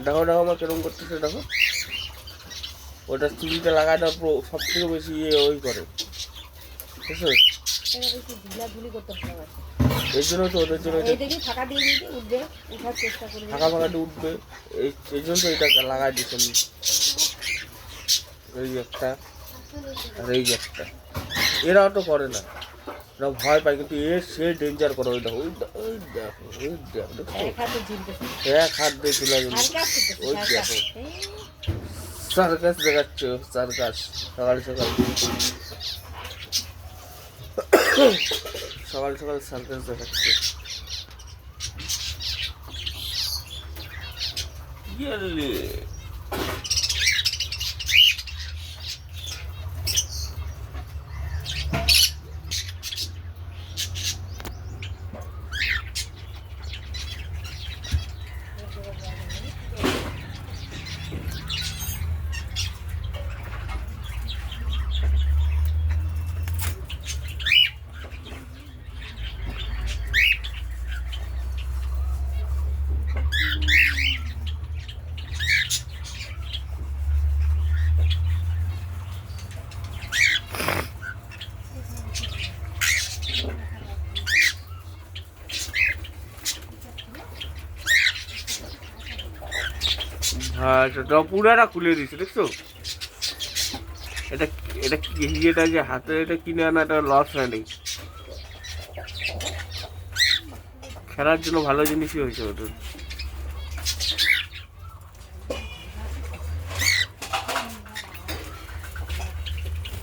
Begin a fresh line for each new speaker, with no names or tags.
দেখো দেখো আমার কিরকম করতেছে দেখো, ওটা চুরিটা লাগাটা সব থেকে বেশি ওই করে, বুঝছো? এর জন্য তো ওদের জন্য
ফাঁকা দিয়ে উঠবে, উঠার চেষ্টা করবে,
ফাঁকা ফাঁকাতে উঠবে, এই জন্য তো এটা লাগাই দিচ্ছে। এই একটা আর এই একটা, এরাও তো করে না, এরা ভয় পায়, কিন্তু সে ডেঞ্জার করে। ওই দেখো ওই দেখো ওই দেখো, এক হাত দিয়ে তুলে ওই দেখো, সার্কাস দেখাচ্ছে, সার্কাস সকাল সকাল সকাল সকাল সার্কাস দেখাচ্ছে। হ্যাঁ, সেটা পুরাটা খুলে দিচ্ছে, দেখছো? এটা এটা এটা যে হাতে এটা কিনে আনা, এটা লস হয়নি, খেলার জন্য ভালো জিনিসই হয়েছে ওদের।